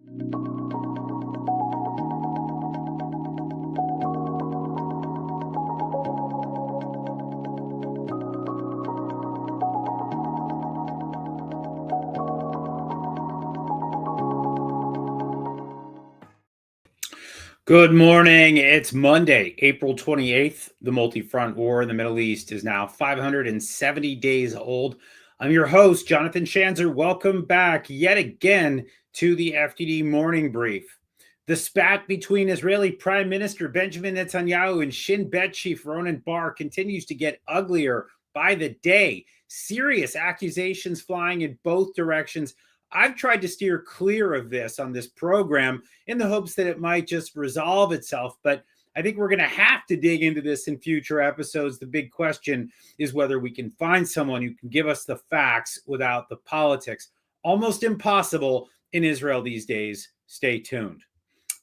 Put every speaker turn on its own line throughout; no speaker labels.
Good morning. It's Monday, April 28th. The multi-front war in the Middle East is now 570 days old. I'm your host, Jonathan Schanzer. Welcome back yet again to the FDD Morning Brief. The spat between Israeli Prime Minister Benjamin Netanyahu and Shin Bet chief Ronen Bar continues to get uglier by the day. Serious accusations flying in both directions. I've tried to steer clear of this on this program in the hopes that it might just resolve itself, but I think we're going to have to dig into this in future episodes. The big question is whether we can find someone who can give us the facts without the politics. Almost impossible in Israel these days. Stay tuned.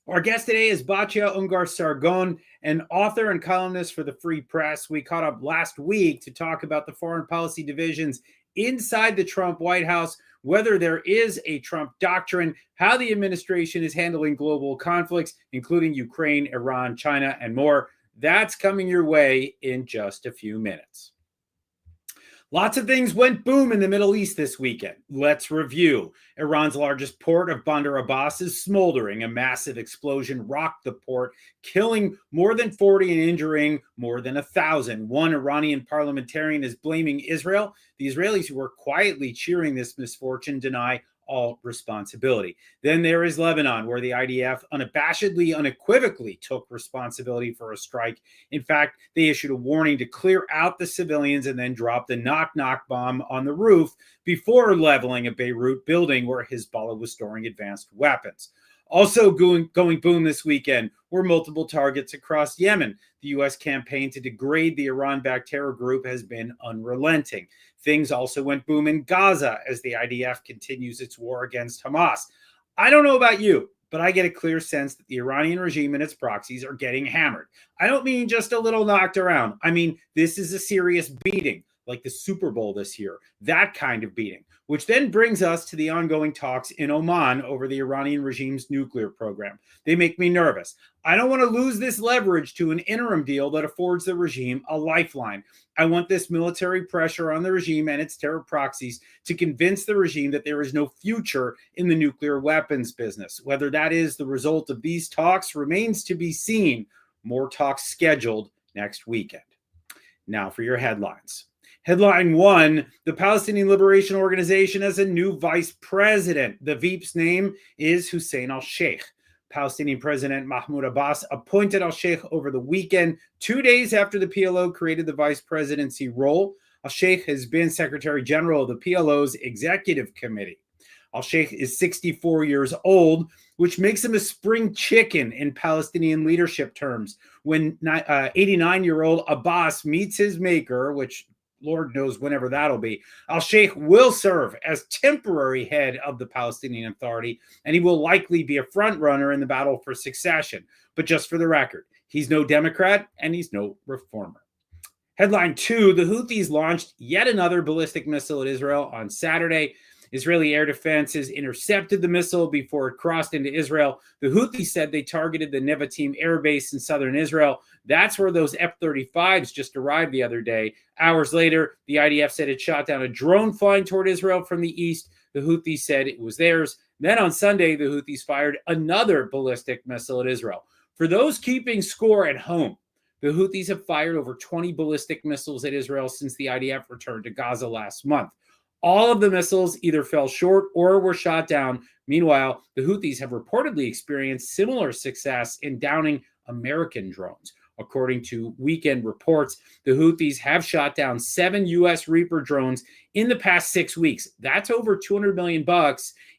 Our guest today is Batya Ungar-Sargon, an author and columnist for the Free Press. We caught up last week to talk about the foreign policy divisions inside the Trump White House, whether there is a Trump doctrine, how the administration is handling global conflicts, including Ukraine, Iran, China, and more. That's coming your way in just a few minutes. Lots of things went boom in the Middle East this weekend. Let's review. Iran's largest port of Bandar Abbas is smoldering. A massive explosion rocked the port, killing more than 40 and injuring more than 1,000. One Iranian parliamentarian is blaming Israel. The Israelis who were quietly cheering this misfortune deny all responsibility. Then there is Lebanon, where the IDF unabashedly, unequivocally took responsibility for a strike. In fact, they issued a warning to clear out the civilians and then dropped a knock-knock bomb on the roof before leveling a Beirut building where Hezbollah was storing advanced weapons. Also going boom this weekend were multiple targets across Yemen. The U.S. campaign to degrade the Iran-backed terror group has been unrelenting. Things also went boom in Gaza as the IDF continues its war against Hamas. I don't know about you, but I get a clear sense that the Iranian regime and its proxies are getting hammered. I don't mean just a little knocked around. I mean, this is a serious beating, like the Super Bowl this year, that kind of beating, which then brings us to the ongoing talks in Oman over the Iranian regime's nuclear program. They make me nervous. I don't want to lose this leverage to an interim deal that affords the regime a lifeline. I want this military pressure on the regime and its terror proxies to convince the regime that there is no future in the nuclear weapons business. Whether that is the result of these talks remains to be seen. More talks scheduled next weekend. Now for your headlines. Headline 1, the Palestinian Liberation Organization has a new vice president. The VP's name is Hussein al-Sheikh. Palestinian President Mahmoud Abbas appointed al-Sheikh over the weekend, 2 days after the PLO created the vice presidency role. Al-Sheikh has been Secretary General of the PLO's Executive Committee. Al-Sheikh is 64 years old, which makes him a spring chicken in Palestinian leadership terms. When 89-year-old Abbas meets his maker, which Lord knows whenever that'll be, al-Sheikh will serve as temporary head of the Palestinian Authority, and he will likely be a front runner in the battle for succession. But just for the record, he's no Democrat and he's no reformer. Headline 2, the Houthis launched yet another ballistic missile at Israel on Saturday. Israeli air defenses intercepted the missile before it crossed into Israel. The Houthis said they targeted the Nevatim air base in southern Israel. That's where those F-35s just arrived the other day. Hours later, the IDF said it shot down a drone flying toward Israel from the east. The Houthis said it was theirs. Then on Sunday, the Houthis fired another ballistic missile at Israel. For those keeping score at home, the Houthis have fired over 20 ballistic missiles at Israel since the IDF returned to Gaza last month. All of the missiles either fell short or were shot down. Meanwhile, the Houthis have reportedly experienced similar success in downing American drones. According to weekend reports, the Houthis have shot down 7 U.S. Reaper drones in the past 6 weeks. That's over $200 million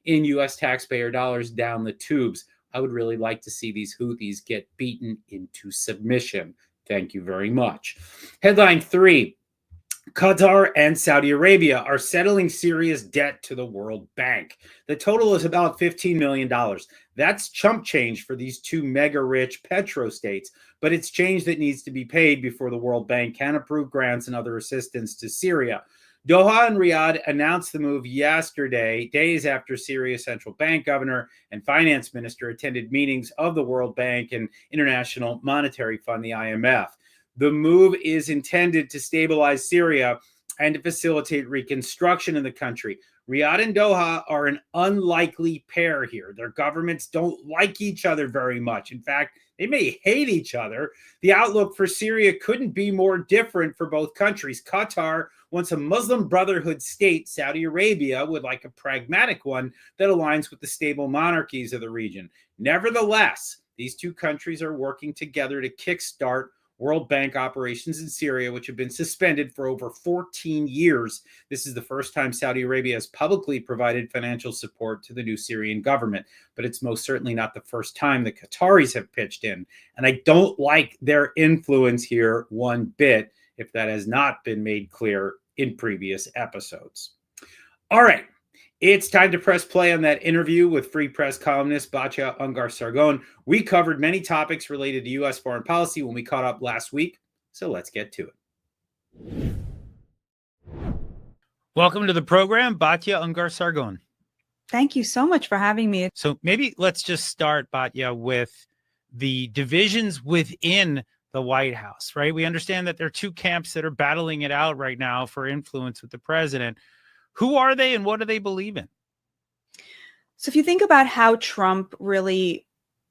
in U.S. taxpayer dollars down the tubes. I would really like to see these Houthis get beaten into submission. Thank you very much. Headline 3. Qatar and Saudi Arabia are settling Syria's debt to the World Bank. The total is about $15 million. That's chump change for these two mega-rich petro-states, but it's change that needs to be paid before the World Bank can approve grants and other assistance to Syria. Doha and Riyadh announced the move yesterday, days after Syria's central bank governor and finance minister attended meetings of the World Bank and International Monetary Fund, the IMF. The move is intended to stabilize Syria and to facilitate reconstruction in the country. Riyadh and Doha are an unlikely pair here. Their governments don't like each other very much. In fact, they may hate each other. The outlook for Syria couldn't be more different for both countries. Qatar wants a Muslim Brotherhood state. Saudi Arabia would like a pragmatic one that aligns with the stable monarchies of the region. Nevertheless, these two countries are working together to kickstart World Bank operations in Syria, which have been suspended for over 14 years. This is the first time Saudi Arabia has publicly provided financial support to the new Syrian government, but it's most certainly not the first time the Qataris have pitched in. And I don't like their influence here one bit, if that has not been made clear in previous episodes. All right. It's time to press play on that interview with Free Press columnist Batya Ungar-Sargon. We covered many topics related to U.S. foreign policy when we caught up last week, so let's get to it. Welcome to the program, Batya Ungar-Sargon.
Thank you so much for having me.
So maybe let's just start, Batya, with the divisions within the White House, right? We understand that there are two camps that are battling it out right now for influence with the president. Who are they and what do they believe in?
So if you think about how Trump really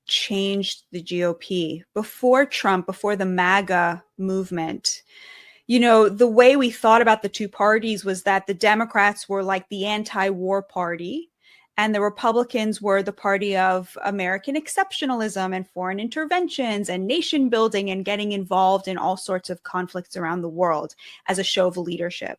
changed the GOP, before Trump, before the MAGA movement, you know, the way we thought about the two parties was that the Democrats were like the anti-war party and the Republicans were the party of American exceptionalism and foreign interventions and nation building and getting involved in all sorts of conflicts around the world as a show of leadership.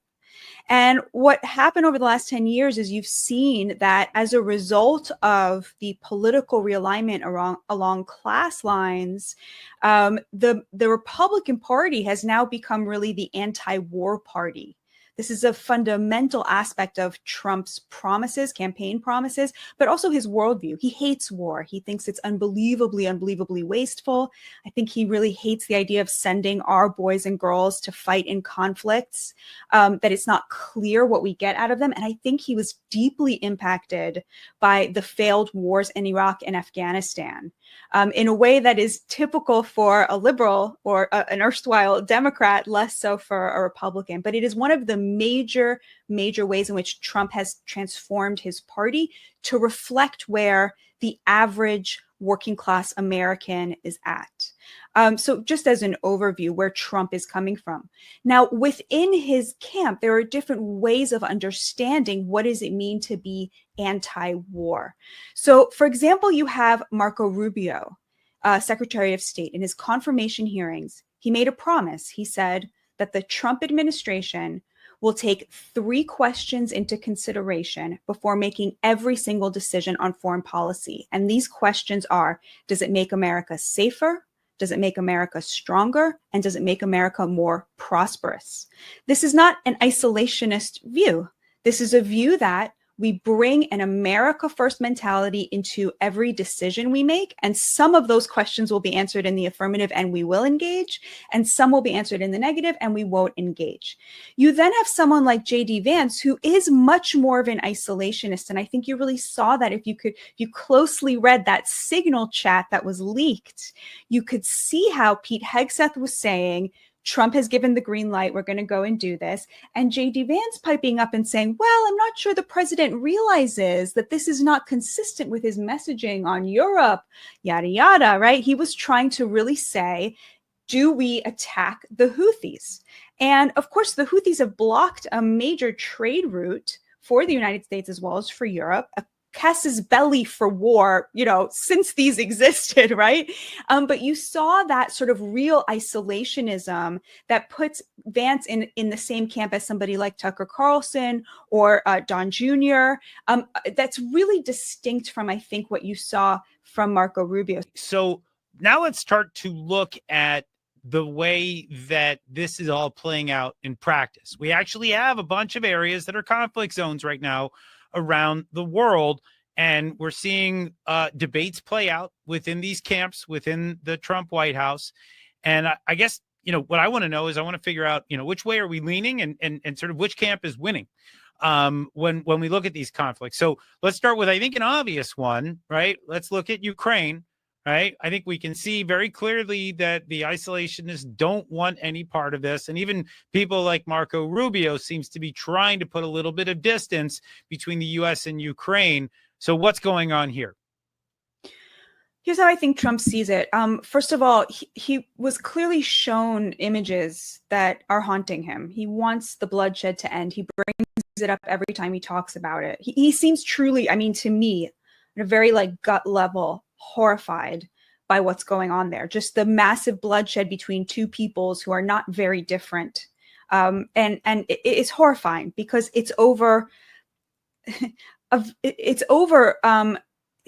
And what happened over the last 10 years is you've seen that as a result of the political realignment along class lines, the Republican Party has now become really the anti-war party. This is a fundamental aspect of Trump's promises, campaign promises, but also his worldview. He hates war. He thinks it's unbelievably wasteful. I think he really hates the idea of sending our boys and girls to fight in conflicts, that it's not clear what we get out of them. And I think he was deeply impacted by the failed wars in Iraq and Afghanistan. In a way that is typical for a liberal or an erstwhile Democrat, less so for a Republican. But it is one of the major ways in which Trump has transformed his party to reflect where the average working class American is at. So just as an overview, where Trump is coming from. Now, within his camp, there are different ways of understanding what does it mean to be anti-war. So, for example, you have Marco Rubio, Secretary of State. In his confirmation hearings, he made a promise. He said that the Trump administration will take 3 questions into consideration before making every single decision on foreign policy. And these questions are, does it make America safer? Does it make America stronger? And does it make America more prosperous? This is not an isolationist view. This is a view that we bring an America first mentality into every decision we make. And some of those questions will be answered in the affirmative and we will engage. And some will be answered in the negative and we won't engage. You then have someone like J.D. Vance, who is much more of an isolationist. And I think you really saw that if you closely read that Signal chat that was leaked, you could see how Pete Hegseth was saying, Trump has given the green light. We're going to go and do this. And J.D. Vance piping up and saying, well, I'm not sure the president realizes that this is not consistent with his messaging on Europe, yada, yada, right? He was trying to really say, do we attack the Houthis? And of course, the Houthis have blocked a major trade route for the United States as well as for Europe, a casus belli for war, since these existed, right? But you saw that sort of real isolationism that puts Vance in the same camp as somebody like Tucker Carlson or Don Jr. That's really distinct from, I think, what you saw from Marco Rubio.
So now let's start to look at the way that this is all playing out in practice. We actually have a bunch of areas that are conflict zones right now around the world. And we're seeing debates play out within these camps, within the Trump White House. And I guess,
what I want to know is I want to figure out, which way are we leaning and sort of which camp is winning when we look at these conflicts. So let's start with, I think, an obvious one, right? Let's look at Ukraine, right? I think we can see very clearly that the isolationists don't want any part of this. And even people like Marco Rubio seems to be trying to put a little bit of distance between the U.S. and Ukraine. So what's going on here?
Here's how I think Trump sees it. First of all, he was clearly shown images that are haunting him. He wants the bloodshed to end. He brings it up every time he talks about it. He seems truly, to me, at a very gut level, horrified by what's going on there. Just the massive bloodshed between two peoples who are not very different. And it is horrifying because it's over. It's over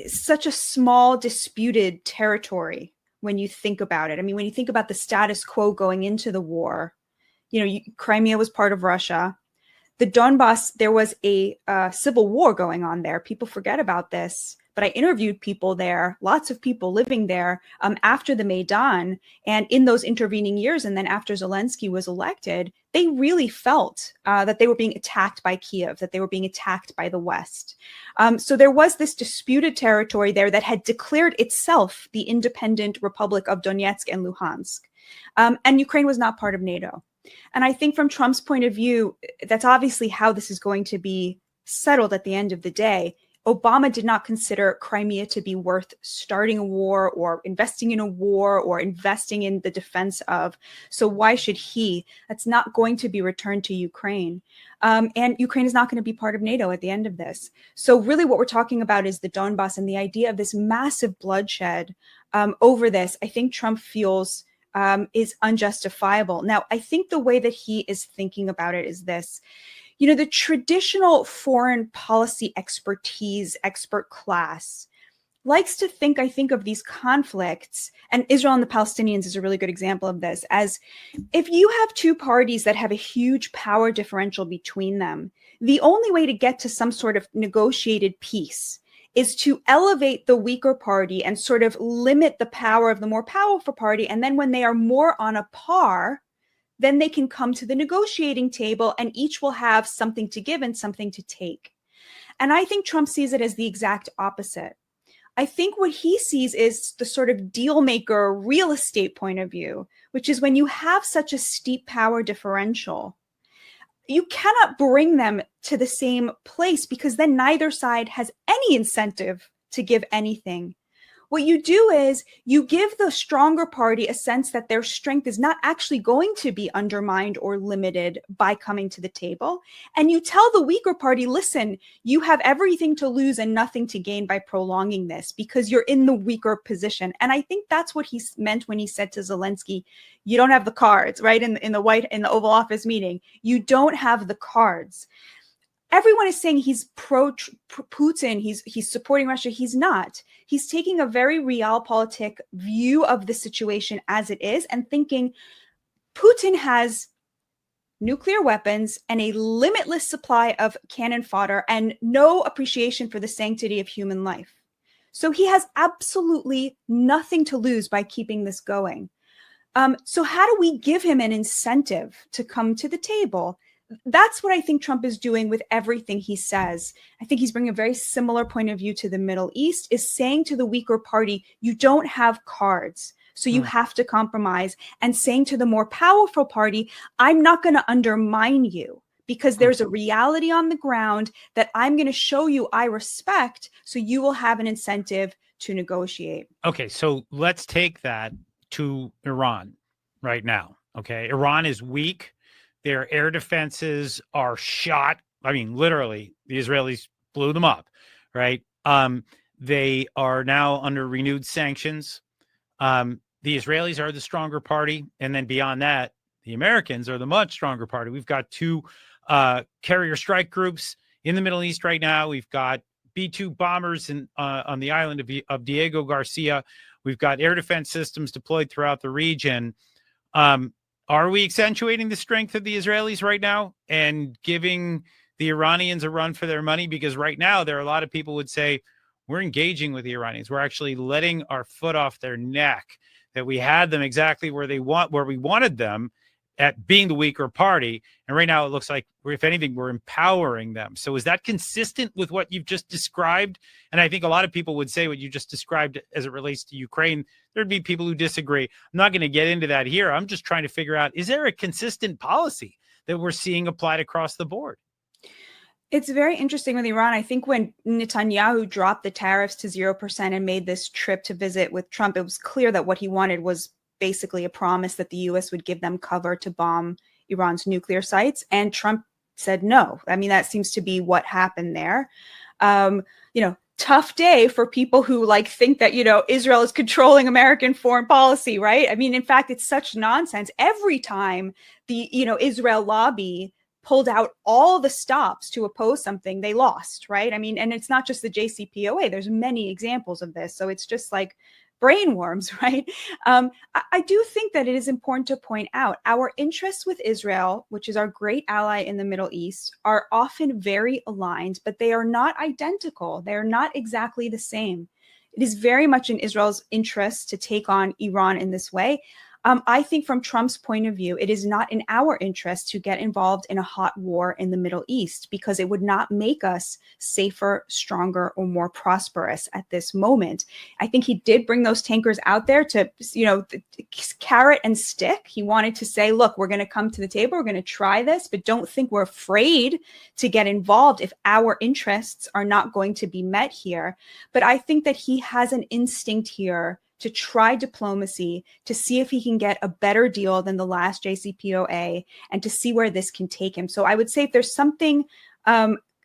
such a small disputed territory when you think about it. When you think about the status quo going into the war, Crimea was part of Russia. The Donbass, there was a civil war going on there. People forget about this, but I interviewed people there, lots of people living there after the Maidan, and in those intervening years, and then after Zelensky was elected, they really felt that they were being attacked by Kiev, that they were being attacked by the West. So there was this disputed territory there that had declared itself the independent Republic of Donetsk and Luhansk. And Ukraine was not part of NATO. And I think from Trump's point of view, that's obviously how this is going to be settled at the end of the day. Obama did not consider Crimea to be worth starting a war or investing in a war or investing in the defense of. So why should he? That's not going to be returned to Ukraine. And Ukraine is not going to be part of NATO at the end of this. So really what we're talking about is the Donbass and the idea of this massive bloodshed over this. I think Trump feels is unjustifiable. Now, I think the way that he is thinking about it is this. The traditional foreign policy expert class likes to think, I think, of these conflicts, and Israel and the Palestinians is a really good example of this, as if you have two parties that have a huge power differential between them, the only way to get to some sort of negotiated peace is to elevate the weaker party and sort of limit the power of the more powerful party. And then when they are more on a par, then they can come to the negotiating table and each will have something to give and something to take. And I think Trump sees it as the exact opposite. I think what he sees is the sort of deal maker real estate point of view, which is when you have such a steep power differential, you cannot bring them to the same place because then neither side has any incentive to give anything. What you do is you give the stronger party a sense that their strength is not actually going to be undermined or limited by coming to the table. And you tell the weaker party, listen, you have everything to lose and nothing to gain by prolonging this because you're in the weaker position. And I think that's what he meant when he said to Zelensky, you don't have the cards, right? In the Oval Office meeting, you don't have the cards. Everyone is saying he's pro Putin, he's supporting Russia. He's not. He's taking a very realpolitik view of the situation as it is and thinking Putin has nuclear weapons and a limitless supply of cannon fodder and no appreciation for the sanctity of human life. So he has absolutely nothing to lose by keeping this going. So how do we give him an incentive to come to the table? That's what I think Trump is doing with everything he says. I think he's bringing a very similar point of view to the Middle East, is saying to the weaker party, you don't have cards, so you have to compromise, and saying to the more powerful party, I'm not going to undermine you because there's a reality on the ground that I'm going to show you I respect, so you will have an incentive to negotiate.
Okay, so let's take that to Iran right now. Okay, Iran is weak. Their air defenses are shot. Literally, the Israelis blew them up, right? They are now under renewed sanctions. The Israelis are the stronger party. And then beyond that, the Americans are the much stronger party. We've got two carrier strike groups in the Middle East right now. We've got B-2 bombers on the island of Diego Garcia. We've got air defense systems deployed throughout the region. Are we accentuating the strength of the Israelis right now and giving the Iranians a run for their money? Because right now there are a lot of people would say we're engaging with the Iranians. We're actually letting our foot off their neck. that we had them exactly where we wanted them at being the weaker party. And right now it looks like, if anything, we're empowering them. So is that consistent with what you've just described? And I think a lot of people would say what you just described as it relates to Ukraine. There'd be people who disagree. I'm not going to get into that here. I'm just trying to figure out, is there a consistent policy that we're seeing applied across the board?
It's very interesting with Iran. I think when Netanyahu dropped the tariffs to 0% and made this trip to visit with Trump, it was clear that what he wanted was basically a promise that the U.S. would give them cover to bomb Iran's nuclear sites. And Trump said no. I mean, that seems to be what happened there. Tough day for people who think that, Israel is controlling American foreign policy, right? I mean, in fact, it's such nonsense. Every time the, Israel lobby pulled out all the stops to oppose something, they lost, right? I mean, and it's not just the JCPOA. There's many examples of this. So it's just like brainworms, right? I do think that it is important to point out our interests with Israel, which is our great ally in the Middle East, are often very aligned, but they are not identical. They are not exactly the same. It is very much in Israel's interest to take on Iran in this way. I think from Trump's point of view, it is not in our interest to get involved in a hot war in the Middle East, because it would not make us safer, stronger, or more prosperous at this moment. I think he did bring those tankers out there to, carrot and stick. He wanted to say, look, we're going to come to the table, we're going to try this, but don't think we're afraid to get involved if our interests are not going to be met here. But I think that he has an instinct here to try diplomacy, to see if he can get a better deal than the last JCPOA, and to see where this can take him. So I would say if there's something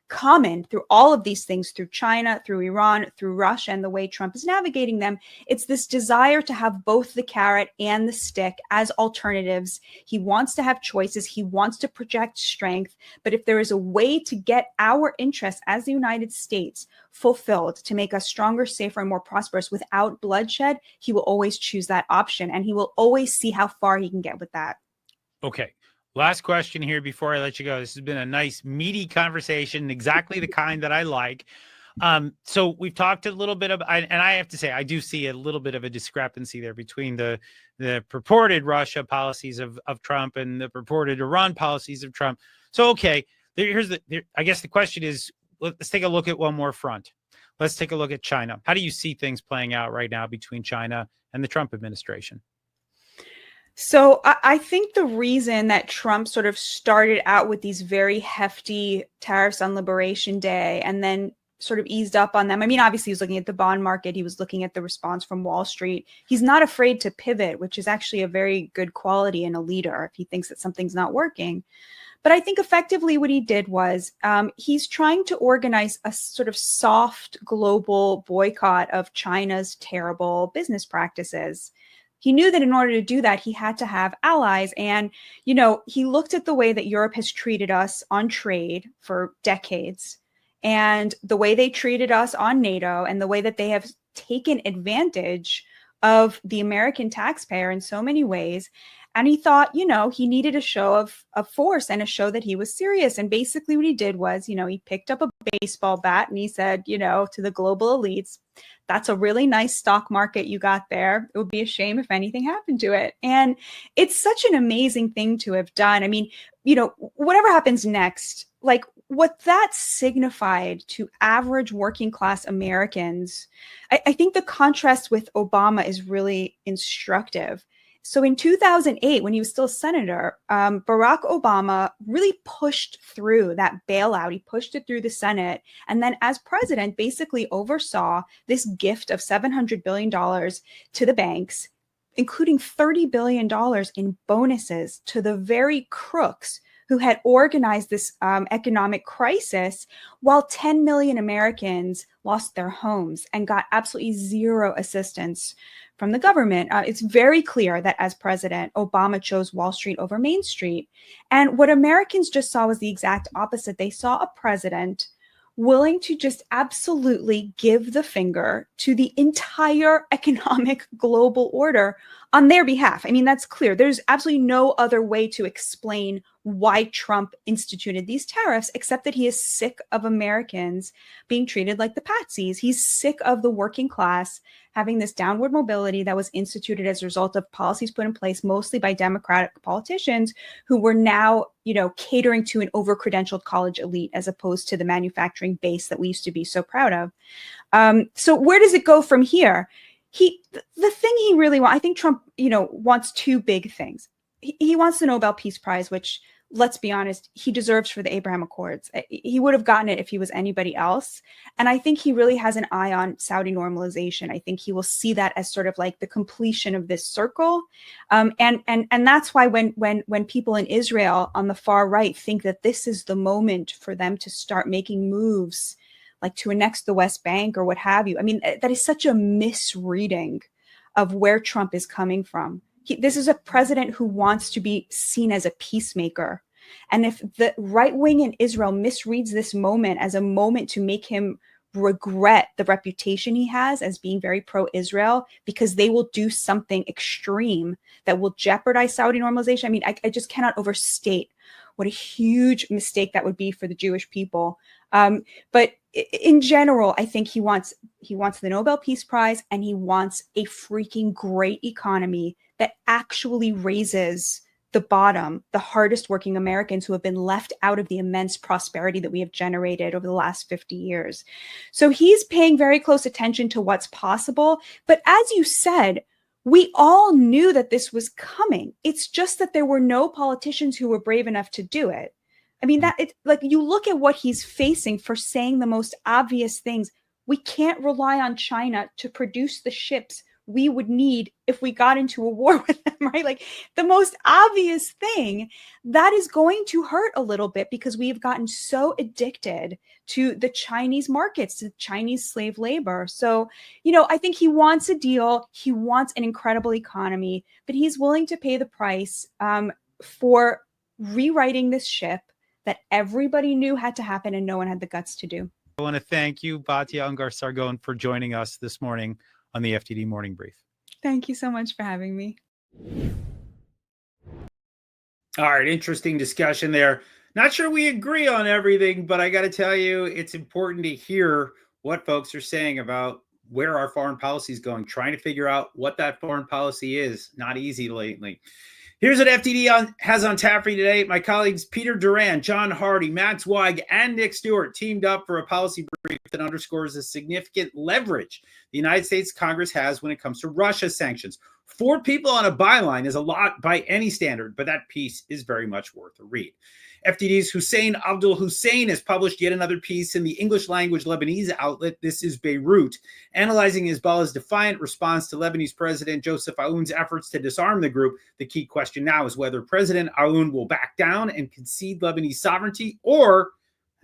common through all of these things, through China, through Iran, through Russia, and the way Trump is navigating them, it's this desire to have both the carrot and the stick as alternatives. He wants to have choices. He wants to project strength. But if there is a way to get our interests as the United States fulfilled, to make us stronger, safer, and more prosperous without bloodshed, he will always choose that option. And he will always see how far he can get with that.
Okay. Last question here before I let you go. This has been a nice, meaty conversation, exactly the kind that I like. So we've talked a little bit about, and I have to say, I do see a little bit of a discrepancy there between the purported Russia policies of Trump and the purported Iran policies of Trump. So, okay, I guess the question is, let's take a look at one more front. Let's take a look at China. How do you see things playing out right now between China and the Trump administration?
So I think the reason that Trump sort of started out with these very hefty tariffs on Liberation Day and then sort of eased up on them. I mean, obviously he was looking at the bond market. He was looking at the response from Wall Street. He's not afraid to pivot, which is actually a very good quality in a leader if he thinks that something's not working. But I think effectively what he did was he's trying to organize a sort of soft global boycott of China's terrible business practices. He knew that in order to do that, he had to have allies. And, he looked at the way that Europe has treated us on trade for decades, and the way they treated us on NATO, and the way that they have taken advantage of the American taxpayer in so many ways. And he thought, he needed a show of force and a show that he was serious. And basically what he did was, he picked up a baseball bat and he said, to the global elites, that's a really nice stock market you got there. It would be a shame if anything happened to it. And it's such an amazing thing to have done. I mean, whatever happens next, like what that signified to average working class Americans, I think the contrast with Obama is really instructive. So in 2008, when he was still senator, Barack Obama really pushed through that bailout. He pushed it through the Senate. And then as president, basically oversaw this gift of $700 billion to the banks, including $30 billion in bonuses to the very crooks who had organized this economic crisis, while 10 million Americans lost their homes and got absolutely zero assistance from the government. It's very clear that as president, Obama chose Wall Street over Main Street. And what Americans just saw was the exact opposite. They saw a president willing to just absolutely give the finger to the entire economic global order on their behalf. I mean, that's clear. There's absolutely no other way to explain why Trump instituted these tariffs, except that he is sick of Americans being treated like the patsies. He's sick of the working class having this downward mobility that was instituted as a result of policies put in place mostly by Democratic politicians who were now, catering to an over-credentialed college elite as opposed to the manufacturing base that we used to be so proud of. So where does it go from here? The thing he really wants, I think Trump, wants two big things. He wants the Nobel Peace Prize, which, let's be honest, he deserves for the Abraham Accords. He would have gotten it if he was anybody else. And I think he really has an eye on Saudi normalization. I think he will see that as sort of like the completion of this circle. And that's why when people in Israel on the far right think that this is the moment for them to start making moves, like to annex the West Bank or what have you. I mean, that is such a misreading of where Trump is coming from. This is a president who wants to be seen as a peacemaker. And if the right wing in Israel misreads this moment as a moment to make him regret the reputation he has as being very pro-Israel, because they will do something extreme that will jeopardize Saudi normalization. I mean, I just cannot overstate what a huge mistake that would be for the Jewish people. But in general, I think he wants the Nobel Peace Prize, and he wants a freaking great economy that actually raises the bottom, the hardest working Americans who have been left out of the immense prosperity that we have generated over the last 50 years. So he's paying very close attention to what's possible. But as you said, we all knew that this was coming. It's just that there were no politicians who were brave enough to do it. I mean, you look at what he's facing for saying the most obvious things. We can't rely on China to produce the ships we would need if we got into a war with them, right? Like the most obvious thing that is going to hurt a little bit because we've gotten so addicted to the Chinese markets, to Chinese slave labor. So, I think he wants a deal. He wants an incredible economy, but he's willing to pay the price for rewriting this ship that everybody knew had to happen and no one had the guts to do.
I want to thank you, Batya Ungar-Sargon, for joining us this morning on the FDD Morning Brief.
Thank you so much for having me.
All right, interesting discussion there. Not sure we agree on everything, but I got to tell you, it's important to hear what folks are saying about where our foreign policy is going, trying to figure out what that foreign policy is. Not easy lately. Here's what FDD has on Taffy today. My colleagues Peter Duran, John Hardy, Max Weig, and Nick Stewart teamed up for a policy brief that underscores the significant leverage the United States Congress has when it comes to Russia sanctions. 4 people on a byline is a lot by any standard, but that piece is very much worth a read. FDD's Hussein Abdul Hussein has published yet another piece in the English language Lebanese outlet, This is Beirut, analyzing Hezbollah's defiant response to Lebanese President Joseph Aoun's efforts to disarm the group. The key question now is whether President Aoun will back down and concede Lebanese sovereignty, or,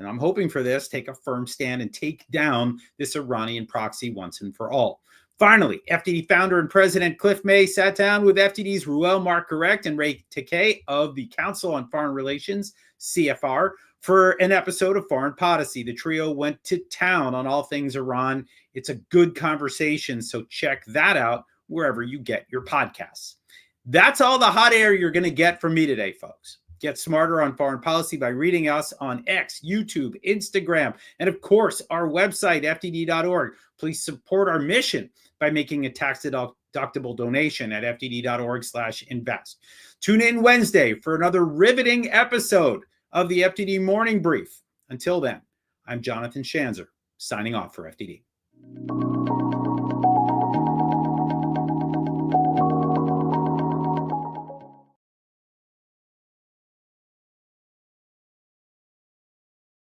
and I'm hoping for this, take a firm stand and take down this Iranian proxy once and for all. Finally, FDD founder and president Cliff May sat down with FDD's Ruel Marc-Correct and Ray Takei of the Council on Foreign Relations, CFR, for an episode of Foreign Policy. The trio went to town on all things Iran. It's a good conversation, so check that out wherever you get your podcasts. That's all the hot air you're going to get from me today, folks. Get smarter on foreign policy by reading us on X, YouTube, Instagram, and of course, our website, fdd.org. Please support our mission by making a tax-deductible donation at fdd.org/invest. Tune in Wednesday for another riveting episode of the FDD Morning Brief. Until then, I'm Jonathan Schanzer, signing off for FDD.